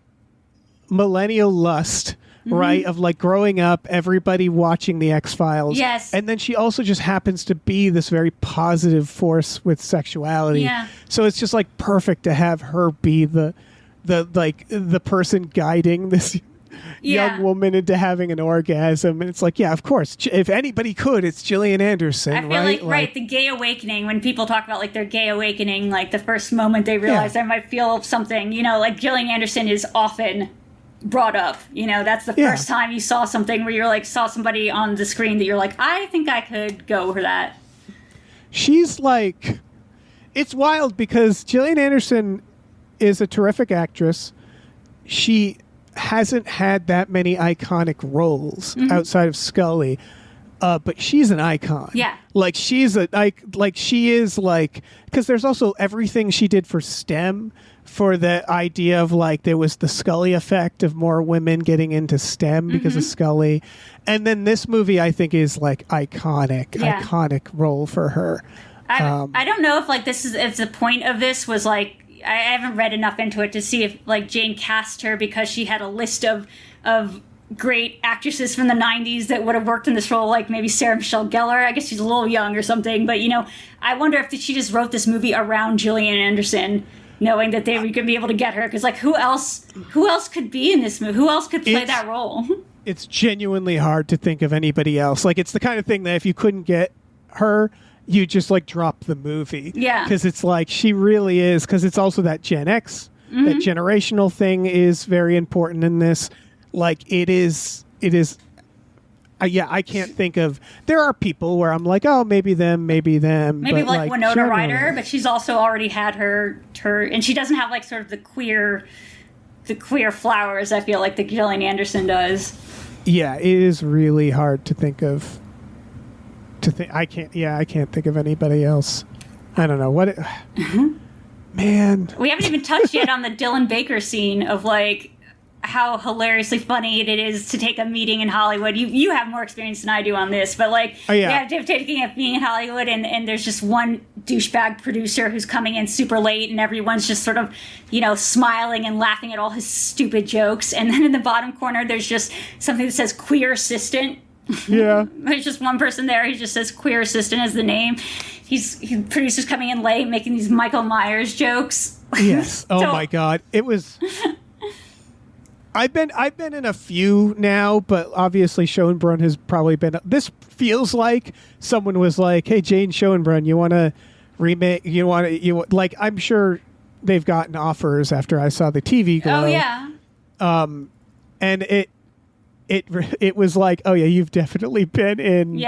millennial lust, right? Of, like, growing up, everybody watching the X-Files. Yes. And then she also just happens to be this very positive force with sexuality. Yeah. So it's just, like, perfect to have her be the person guiding this young woman into having an orgasm. And it's like, yeah, of course. If anybody could, it's Gillian Anderson, I feel like, the gay awakening, when people talk about, like, their gay awakening, like, the first moment they realize they might feel something, you know, like, Gillian Anderson is often brought up. You know, that's the first time you saw something where you're like, saw somebody on the screen that you're like, I think I could go for that. She's like, it's wild because Gillian Anderson is a terrific actress. She hasn't had that many iconic roles outside of Scully, but she's an icon. Yeah, like she's she is, like, because there's also everything she did for STEM, for the idea of, like, there was the Scully effect of more women getting into STEM because of Scully, and then this movie I think is, like, iconic role for her. I don't know if, like, this is, if the point of this was, like, I haven't read enough into it to see if, like, Jane cast her because she had a list of great actresses from the 90s that would have worked in this role, like maybe Sarah Michelle Gellar. I guess she's a little young or something, but, you know, I wonder if she just wrote this movie around Gillian Anderson, knowing that they were going to be able to get her. Because, like, who else could be in this movie? Who else could play that role? It's genuinely hard to think of anybody else. Like, it's the kind of thing that if you couldn't get her, you just, like, drop the movie. Yeah. Because it's like, she really is, because it's also that Gen X, that generational thing is very important in this. Like, it is, I can't think of, there are people where I'm like, oh, maybe them. Maybe but, like Winona generally, Ryder, but she's also already had her, and she doesn't have, like, sort of the queer flowers, I feel like, that Gillian Anderson does. Yeah, it is really hard to think of. I can't think of anybody else. I don't know what. Man, we haven't even touched yet on the Dylan Baker scene of, like, how hilariously funny it is to take a meeting in Hollywood. You have more experience than I do on this, but, like, taking a meeting in Hollywood, and there's just one douchebag producer who's coming in super late, and everyone's just sort of, smiling and laughing at all his stupid jokes. And then in the bottom corner, there's just something that says queer assistant. Yeah. There's just one person there. He just says queer assistant as the name. Producer's coming in late, making these Michael Myers jokes. Yes. Oh my God. It was. I've been in a few now, but obviously Schoenbrunn has probably been. This feels like someone was like, "Hey, Jane Schoenbrunn, you want to remake? Like?" I'm sure they've gotten offers after I saw the TV Glow. Oh yeah. And it was like, oh yeah, you've definitely been in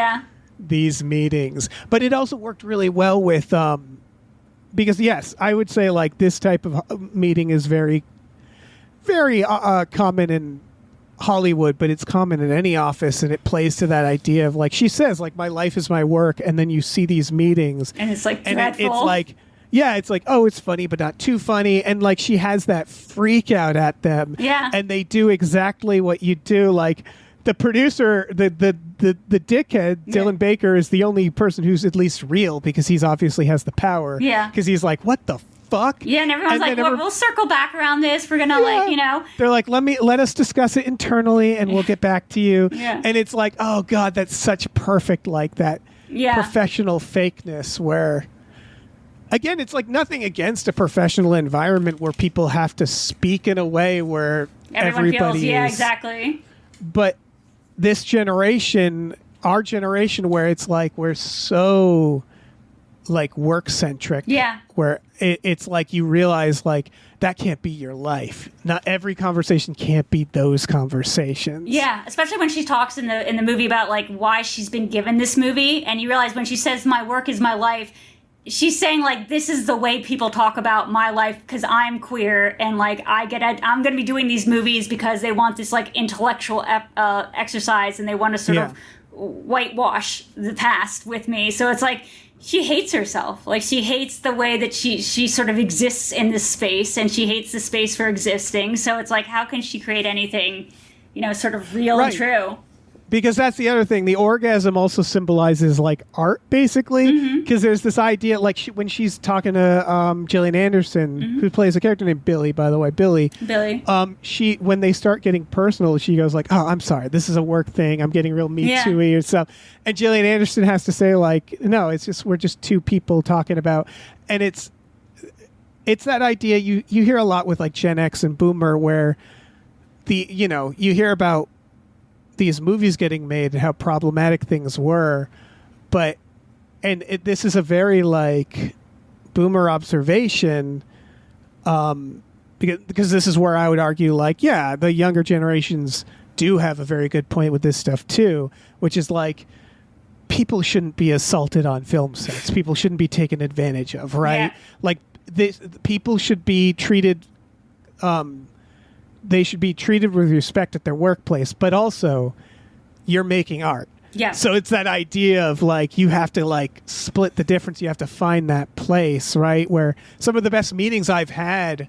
these meetings, but it also worked really well with because yes, I would say like this type of meeting is very very common in Hollywood, but it's common in any office, and it plays to that idea of, like she says, like, my life is my work, and then you see these meetings and it's like dreadful. It's like, yeah, it's like, oh, it's funny but not too funny, and like she has that freak out at them, and they do exactly what you do. Like the producer, the dickhead, Dylan Baker, is the only person who's at least real, because he's obviously has the power, because he's like, what the fuck? Yeah, and everyone's like, we'll circle back around this. We're gonna They're like, let us discuss it internally, and we'll get back to you. Yeah. And it's like, oh God, that's such perfect, like that professional fakeness where, again, it's like nothing against a professional environment where people have to speak in a way where everybody feels, exactly. But this generation, our generation, where it's like we're so like work centric, where it's like you realize like that can't be your life. Not every conversation can't be those conversations. Yeah, especially when she talks in the movie about like why she's been given this movie, and you realize when she says my work is my life, she's saying like this is the way people talk about my life because I'm queer, and like I'm going to be doing these movies because they want this like intellectual exercise, and they want to sort of whitewash the past with me. So it's like she hates herself. Like she hates the way that she sort of exists in this space, and she hates the space for existing. So it's like, how can she create anything, sort of real and true? Because that's the other thing. The orgasm also symbolizes like art, basically. Because there's this idea, like when she's talking to Gillian Anderson, who plays a character named Billy, by the way, Billy. She, when they start getting personal, she goes like, "Oh, I'm sorry, this is a work thing. I'm getting real Me Too-y or stuff." And Gillian Anderson has to say like, "No, it's just we're just two people talking about," and it's that idea you hear a lot with like Gen X and Boomer, where you hear about these movies getting made and how problematic things were, but this is a very like Boomer observation, because this is where I would argue like, yeah, the younger generations do have a very good point with this stuff too, which is like people shouldn't be assaulted on film sets, people shouldn't be taken advantage of, right? Like people should be treated they should be treated with respect at their workplace, but also you're making art. Yeah. So it's that idea of like, you have to like split the difference. You have to find that place, right? Where some of the best meetings I've had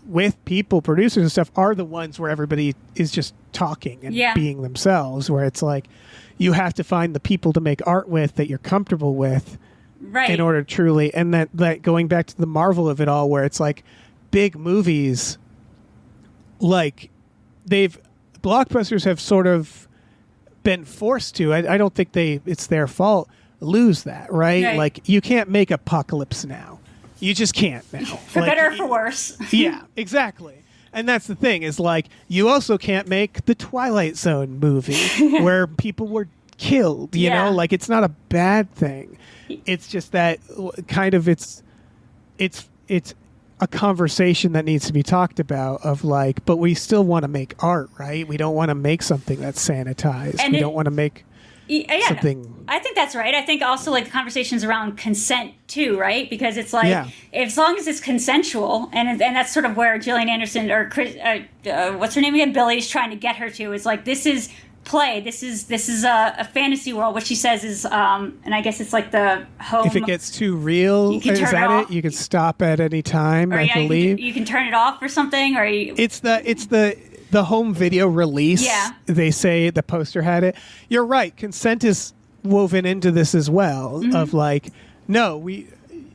with people, producers and stuff, are the ones where everybody is just talking and being themselves, where it's like, you have to find the people to make art with that you're comfortable with, right, in order to truly, and that going back to the marvel of it all, where it's like big movies, like blockbusters have sort of been forced to, I don't think it's their fault, lose that, right? Like you can't make Apocalypse Now. You just can't now. For better or for worse. Yeah, exactly. And that's the thing is like you also can't make the Twilight Zone movie where people were killed, you know? Like it's not a bad thing. It's just that kind of it's a conversation that needs to be talked about of like, but we still want to make art, right? We don't want to make something that's sanitized. And we don't want to make something. No, I think that's right. I think also like the conversations around consent too, right? Because it's like as long as it's consensual, and that's sort of where Gillian Anderson or Chris, what's her name again, Billy's trying to get her to is like this is play. This is a fantasy world. What she says is, and I guess it's like the home. If it gets too real, is that it? You can stop at any time. I believe you can turn it off or something, or it's the home video release. Yeah. They say the poster had it. You're right. Consent is woven into this as well. Mm-hmm. Of like, no,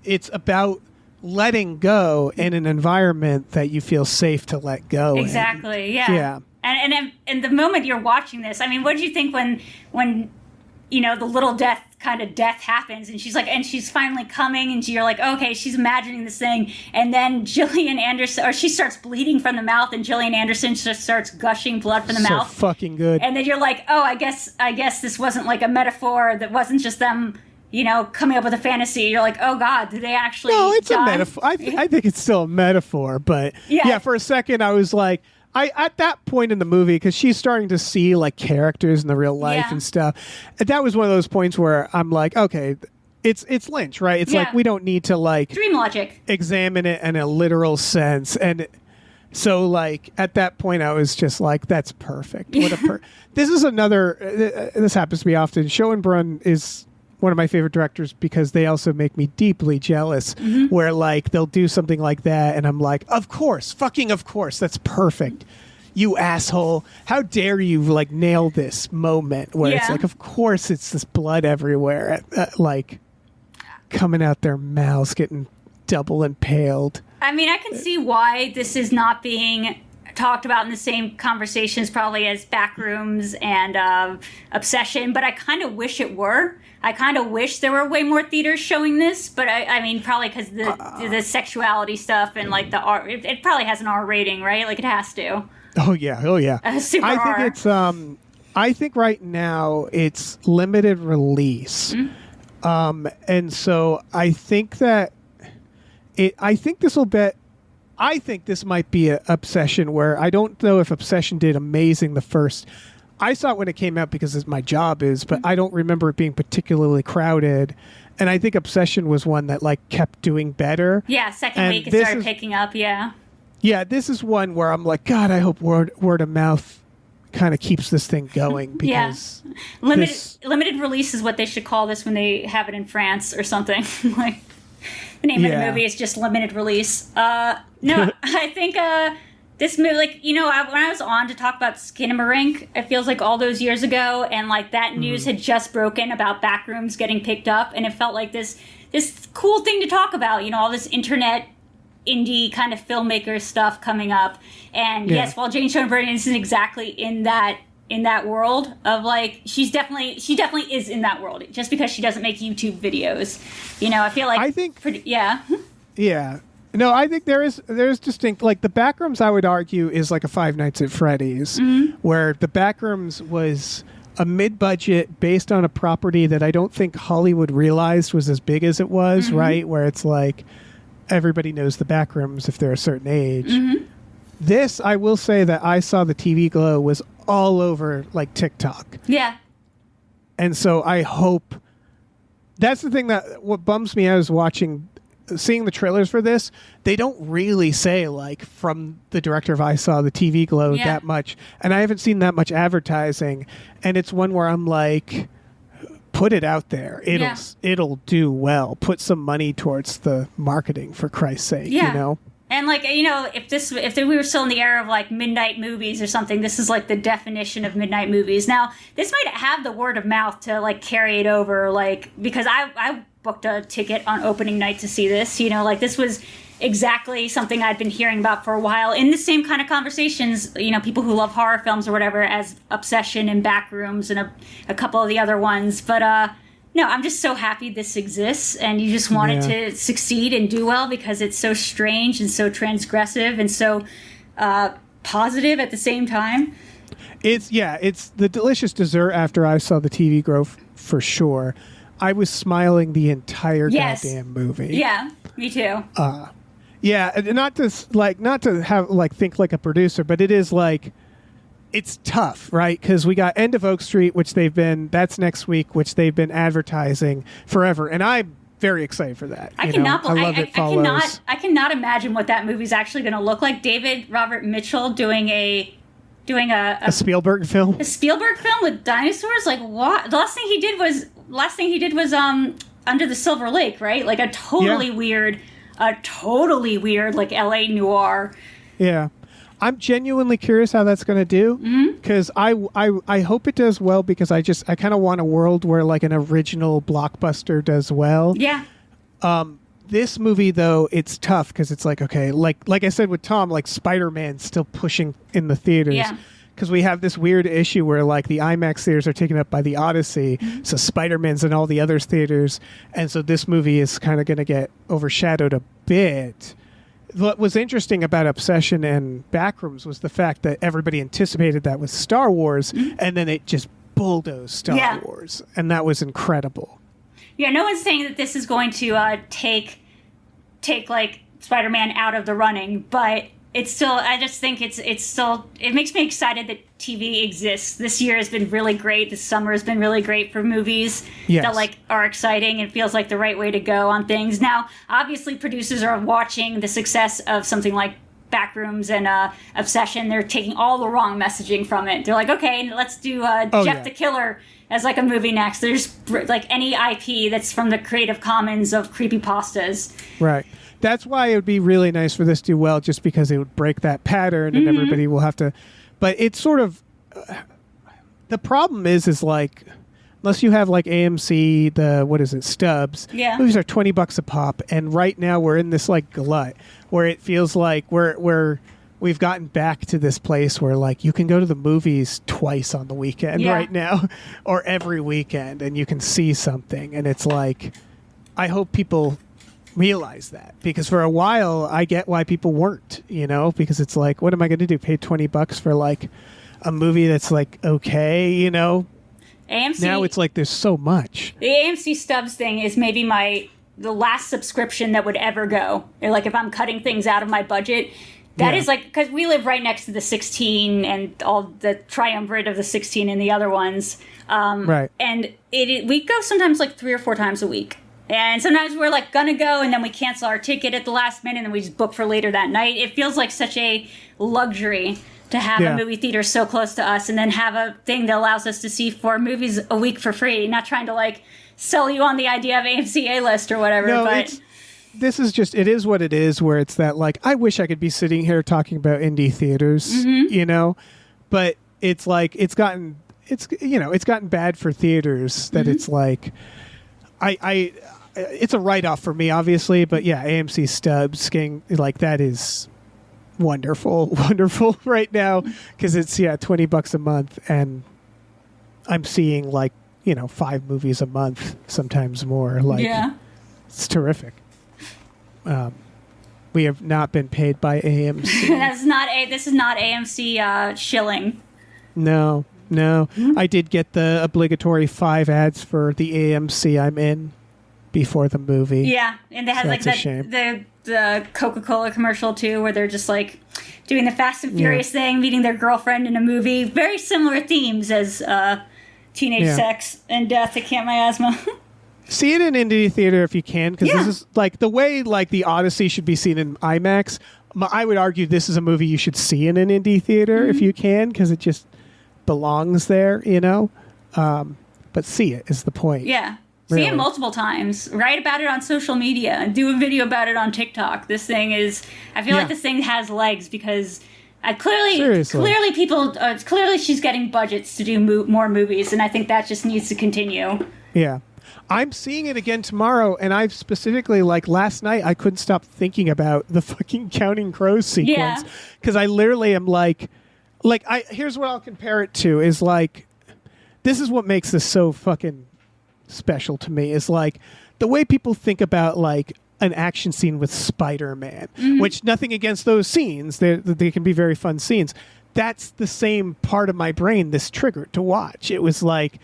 it's about letting go in an environment that you feel safe to let go. Exactly. In. Yeah. And the moment you're watching this, I mean, what did you think when you know the little death happens, and she's finally coming, and you're like, okay, she's imagining this thing, and then Gillian Anderson, or she starts bleeding from the mouth, and Gillian Anderson just starts gushing blood from the mouth. So fucking good. And then you're like, oh, I guess this wasn't like a metaphor. That wasn't just them, you know, coming up with a fantasy. You're like, oh God, did they actually? No, it's die? a metaphor. I think it's still a metaphor, but yeah, for a second I was like. At that point in the movie, because she's starting to see like characters in the real life and stuff, and that was one of those points where I'm like, okay, it's Lynch, right? It's like we don't need to like dream logic examine it in a literal sense, and so like at that point I was just like, that's perfect. What a this is another. This happens to me often. Schoenbrunn is one of my favorite directors because they also make me deeply jealous where like they'll do something like that and I'm like, of course, that's perfect. You asshole. How dare you like nail this moment where it's like, of course it's this blood everywhere, like coming out their mouths, getting double impaled. I mean, I can see why this is not being talked about in the same conversations probably as Backrooms and Obsession, but I kind of wish it were. I kind of wish there were way more theaters showing this, but I mean, probably because the sexuality stuff and like the R, it probably has an R rating, right? Like it has to. Oh yeah. Super I think R. it's I think right now it's limited release, and so I think that I think this might be an Obsession where I don't know if Obsession did amazing the first. I saw it when it came out because my job is, but I don't remember it being particularly crowded. And I think Obsession was one that like kept doing better. Yeah, second week it started picking up, yeah. Yeah, this is one where I'm like, God, I hope word of mouth kind of keeps this thing going because limited release is what they should call this when they have it in France or something. Like the name of the movie is just limited release. No, I think this movie, like, you know, when I was on to talk about Skinamarink, it feels like all those years ago, and like that news had just broken about Backrooms getting picked up, and it felt like this cool thing to talk about, you know, all this internet indie kind of filmmaker stuff coming up. And yes, while Jane Schoenberg isn't exactly in that world of like, she definitely is in that world, just because she doesn't make YouTube videos. You know, I feel like Yeah. No, I think there's distinct, like the Backrooms I would argue is like a Five Nights at Freddy's, where the Backrooms was a mid-budget based on a property that I don't think Hollywood realized was as big as it was, right? Where it's like everybody knows the Backrooms if they're a certain age. This, I will say that I saw the TV glow was all over like TikTok. Yeah. And so I hope that's the thing that what bums me out is seeing the trailers for this. They don't really say like from the director of I Saw the TV Glow that much, and I haven't seen that much advertising, and it's one where I'm like, put it out there. It'll do well. Put some money towards the marketing for Christ's sake, you know. And like, you know, if we were still in the era of like midnight movies or something, this is like the definition of midnight movies. Now, this might have the word of mouth to like carry it over, like, because I booked a ticket on opening night to see this, you know, like this was exactly something I'd been hearing about for a while in the same kind of conversations, you know, people who love horror films or whatever, as Obsession and Backrooms and a couple of the other ones. But No, I'm just so happy this exists, and you just want it to succeed and do well because it's so strange and so transgressive and so positive at the same time. It's the delicious dessert after I saw the TV grow for sure. I was smiling the entire goddamn movie. Yeah, me too. Yeah, not to have like think like a producer, but it is like it's tough, right? Because we got End of Oak Street, which that's next week, which they've been advertising forever, and I'm very excited for that. I cannot imagine what that movie's actually going to look like. David Robert Mitchell doing a Spielberg film. A Spielberg film with dinosaurs? Like what? The last thing he did was Under the Silver Lake, right? Like a totally weird like LA noir. Yeah. I'm genuinely curious how that's going to do because I hope it does well because I kind of want a world where like an original blockbuster does well. Yeah. This movie though, it's tough because it's like, okay, like I said with Tom, like Spider-Man's still pushing in the theaters. Yeah. Because we have this weird issue where like the IMAX theaters are taken up by the Odyssey, so Spider-Man's in all the other theaters, and so this movie is kind of going to get overshadowed a bit. What was interesting about Obsession and Backrooms was the fact that everybody anticipated that with Star Wars, and then it just bulldozed Star Wars, and that was incredible. Yeah, no one's saying that this is going to take like Spider-Man out of the running, but it's still. I just think it's still. It makes me excited that TV exists. This year has been really great. This summer has been really great for movies that like are exciting and feels like the right way to go on things. Now, obviously, producers are watching the success of something like Backrooms and Obsession. They're taking all the wrong messaging from it. They're like, okay, let's do Jeff the Killer as like a movie next. There's like any IP that's from the Creative Commons of creepypastas. Right. That's why it would be really nice for this to do well, just because it would break that pattern and everybody will have to. But it's sort of the problem is like unless you have like AMC, Stubs. Yeah. Movies are $20 a pop, and right now we're in this like glut where it feels like we've gotten back to this place where like you can go to the movies twice on the weekend right now, or every weekend, and you can see something, and it's like I hope people realize that, because for a while I get why people weren't, because it's like, what am I going to do? Pay $20 for like a movie that's like okay, AMC. Now it's like there's so much. The AMC Stubs thing is maybe the last subscription that would ever go. Like if I'm cutting things out of my budget, that is like, because we live right next to the 16 and all the triumvirate of the 16 and the other ones. Right. And we go sometimes like 3 or 4 times a week. And sometimes we're like gonna go and then we cancel our ticket at the last minute and then we just book for later that night. It feels like such a luxury to have a movie theater so close to us and then have a thing that allows us to see 4 movies a week for free. Not trying to like sell you on the idea of AMC A-list or whatever. No, but this is just, it is what it is, where it's that like, I wish I could be sitting here talking about indie theaters, but it's like, it's gotten bad for theaters that it's like, it's a write-off for me, obviously, but yeah, AMC Stubs getting like that is wonderful right now, because it's $20 a month, and I'm seeing like 5 movies a month, sometimes more. Like, it's terrific. We have not been paid by AMC. This is not AMC shilling. No. I did get the obligatory 5 ads for the AMC I'm in before the movie. Yeah, and they had like the Coca-Cola commercial too, where they're just like doing the Fast and Furious thing, meeting their girlfriend in a movie. Very similar themes as teenage sex and death at Camp Miasma. See it in indie theater if you can, because this is like the way like the Odyssey should be seen in IMAX. I would argue this is a movie you should see in an indie theater if you can, because it just belongs there, but see it is the point. Yeah. Really. See it multiple times. Write about it on social media and do a video about it on TikTok. This thing is, I feel like this thing has legs because clearly she's getting budgets to do more movies, and I think that just needs to continue. Yeah. I'm seeing it again tomorrow, and I've specifically, like last night, I couldn't stop thinking about the fucking Counting Crows sequence, because I literally am like here's what I'll compare it to, is like, this is what makes this so fucking special to me is like the way people think about like an action scene with Spider-Man, which nothing against those scenes. They can be very fun scenes. That's the same part of my brain this triggered to watch. It was like,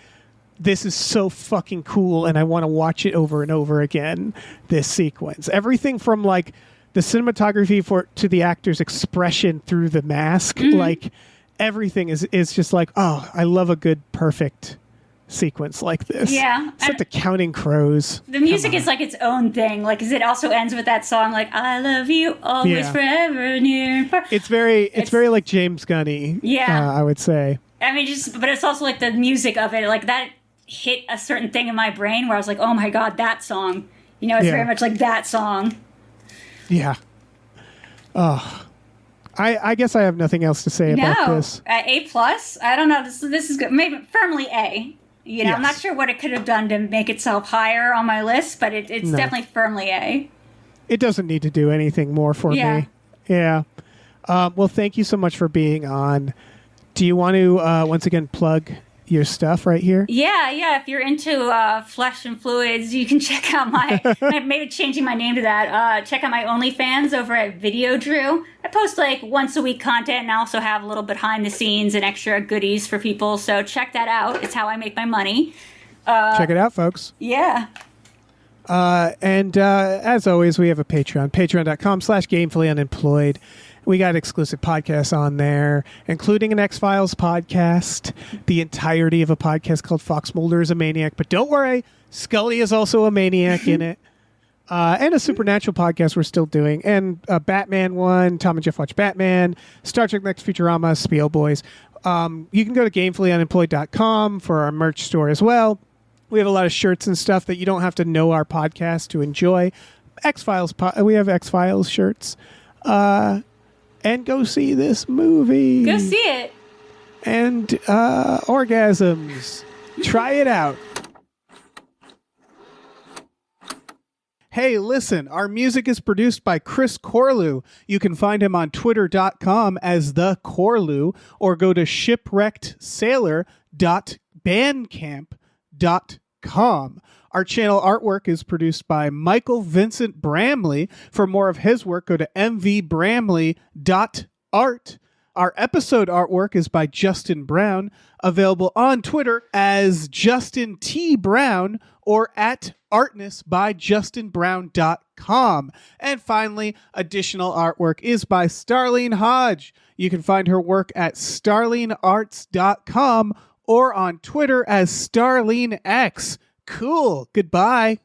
this is so fucking cool and I want to watch it over and over again, this sequence. Everything from like the cinematography to the actor's expression through the mask, like everything is just like, oh, I love a good, perfect sequence like this. Yeah. It's like the Counting Crows. The music is like its own thing. Like, 'cause it also ends with that song, like, I love you always, forever, near and far. It's very like James Gunny. Yeah. I would say. I mean, but it's also like the music of it, like that hit a certain thing in my brain where I was like, oh my God, that song. You know, it's very much like that song. Yeah. Oh. I guess I have nothing else to say about this. A+. I don't know. This is good. Maybe firmly A. You know, I'm not sure what it could have done to make itself higher on my list, but it's definitely firmly A. It doesn't need to do anything more for me. Yeah. Well, thank you so much for being on. Do you want to once again plug your stuff right here? Yeah. If you're into flesh and fluids, you can check out my maybe changing my name to that. Check out my OnlyFans over at Video Drew. I post like once a week content, and I also have a little behind the scenes and extra goodies for people. So check that out. It's how I make my money. Check it out, folks. Yeah. And as always, we have a Patreon, patreon.com/gamefullyunemployed. We got exclusive podcasts on there, including an X-Files podcast, the entirety of a podcast called Fox Mulder is a Maniac. But don't worry, Scully is also a maniac in it. And a Supernatural podcast we're still doing. And a Batman one, Tom and Jeff Watch Batman, Star Trek Next Futurama, Spiel Boys. You can go to gamefullyunemployed.com for our merch store as well. We have a lot of shirts and stuff that you don't have to know our podcast to enjoy. X-Files, we have X-Files shirts. And go see this movie. Go see it. And orgasms. Try it out. Hey, listen, our music is produced by Chris Corlew. You can find him on twitter.com as the Corlew or go to shipwreckedsailor.bandcamp.com. Our channel artwork is produced by Michael Vincent Bramley. For more of his work, go to mvbramley.art. Our episode artwork is by Justin Brown, available on Twitter as Justin T. Brown or at Artness by JustinBrown.com. And finally, additional artwork is by Starlene Hodge. You can find her work at StarleneArts.com or on Twitter as StarleneX. Cool. Goodbye.